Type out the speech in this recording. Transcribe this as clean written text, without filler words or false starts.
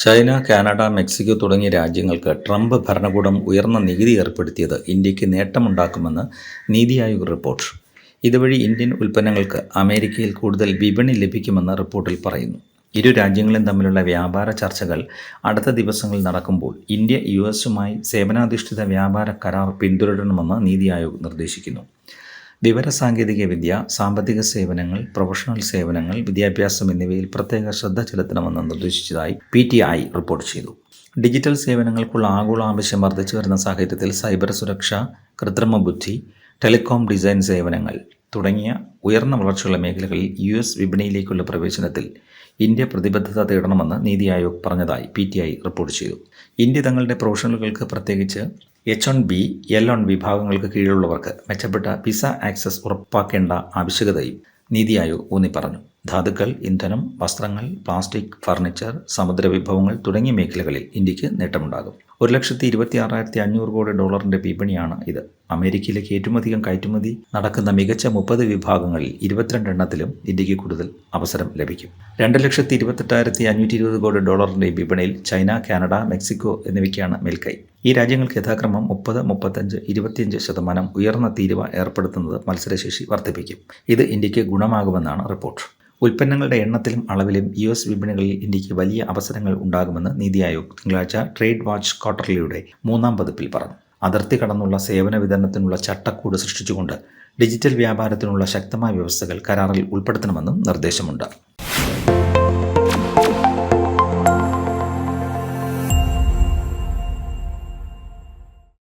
China, Canada, Mexico തുടങ്ങിയ രാജ്യങ്ങൾക്ക് Trump ഭരണകൂടം ഉയർന്ന നികുതി ഏർപ്പെടുത്തിയത് ഇന്ത്യക്ക് നേട്ടമുണ്ടാക്കുമെന്ന് നീതി ആയോഗ് റിപ്പോർട്ട്. ഇതുവഴി ഇന്ത്യൻ ഉൽപ്പന്നങ്ങൾക്ക് അമേരിക്കയിൽ കൂടുതൽ വിപണി ലഭിക്കുമെന്ന് റിപ്പോർട്ടിൽ പറയുന്നു. ഇരു രാജ്യങ്ങളും തമ്മിലുള്ള വ്യാപാര ചർച്ചകൾ അടുത്ത ദിവസങ്ങളിൽ നടക്കുമ്പോൾ ഇന്ത്യ യുമായി സേവനാധിഷ്ഠിത വ്യാപാര കരാർ പിന്തുടരണമെന്ന് നീതി ആയോഗ് നിർദ്ദേശിക്കുന്നു. വിവരസാങ്കേതികവിദ്യ, സാമ്പത്തിക സേവനങ്ങൾ, പ്രൊഫഷണൽ സേവനങ്ങൾ, വിദ്യാഭ്യാസം എന്നിവയിൽ പ്രത്യേക ശ്രദ്ധ ചെലുത്തണമെന്ന് നിർദ്ദേശിച്ചതായി PTI റിപ്പോർട്ട് ചെയ്തു. ഡിജിറ്റൽ സേവനങ്ങൾക്കുള്ള ആഗോള ആവശ്യം വർദ്ധിച്ചു വരുന്ന സാഹചര്യത്തിൽ സൈബർ സുരക്ഷ, കൃത്രിമ ബുദ്ധി, ടെലികോം ഡിസൈൻ സേവനങ്ങൾ തുടങ്ങിയ ഉയർന്ന വളർച്ചയുള്ള മേഖലകളിൽ US വിപണിയിലേക്കുള്ള പ്രവേശനത്തിൽ ഇന്ത്യ പ്രതിബദ്ധത തേടണമെന്ന് നീതി ആയോഗ് പറഞ്ഞതായി PTI റിപ്പോർട്ട് ചെയ്തു. ഇന്ത്യ തങ്ങളുടെ പ്രൊഫഷണലുകൾക്ക്, പ്രത്യേകിച്ച് H1B, L1 വിഭാഗങ്ങൾക്ക് കീഴിലുള്ളവർക്ക് മെച്ചപ്പെട്ട വിസ ആക്സസ് ഉറപ്പാക്കേണ്ട ആവശ്യകതയും നീതി ആയോഗ് ഊന്നിപ്പറഞ്ഞു. ധാതുക്കൾ, ഇന്ധനം, വസ്ത്രങ്ങൾ, പ്ലാസ്റ്റിക്, ഫർണിച്ചർ, സമുദ്രവിഭവങ്ങൾ തുടങ്ങിയ മേഖലകളിൽ ഇന്ത്യക്ക് നേട്ടമുണ്ടാകും. 1,26,500 കോടി ഡോളറിന്റെ വിപണിയാണ് ഇത്. അമേരിക്കയിലേക്ക് ഏറ്റവും അധികം കയറ്റുമതി നടക്കുന്ന മികച്ച 30 വിഭാഗങ്ങളിൽ 22 എണ്ണത്തിലും ഇന്ത്യക്ക് കൂടുതൽ അവസരം ലഭിക്കും. 2,28,520 കോടി ഡോളറിന്റെ വിപണിയിൽ ചൈന, കാനഡ, മെക്സിക്കോ എന്നിവയ്ക്കാണ് മേൽക്കൈ. ഈ രാജ്യങ്ങൾക്ക് യഥാക്രമം 30, 35, 25% ഉയർന്ന തീരുവ ഏർപ്പെടുത്തുന്നത് മത്സരശേഷി വർദ്ധിപ്പിക്കും. ഇത് ഇന്ത്യക്ക് ഗുണമാകുമെന്നാണ് റിപ്പോർട്ട്. ഉൽപ്പന്നങ്ങളുടെ എണ്ണത്തിലും അളവിലും US വിപണികളിൽ ഇന്ത്യക്ക് വലിയ അവസരങ്ങൾ ഉണ്ടാകുമെന്ന് നീതി ആയോഗ് തിങ്കളാഴ്ച ട്രേഡ് വാച്ച് ക്വാർട്ടർലിയുടെ 3ാം പതിപ്പിൽ പറഞ്ഞു. അതിർത്തി കടന്നുള്ള സേവന വിതരണത്തിനുള്ള ചട്ടക്കൂട് സൃഷ്ടിച്ചുകൊണ്ട് ഡിജിറ്റൽ വ്യാപാരത്തിനുള്ള ശക്തമായ വ്യവസ്ഥകൾ കരാറിൽ ഉൾപ്പെടുത്തണമെന്നും നിർദ്ദേശമുണ്ട്.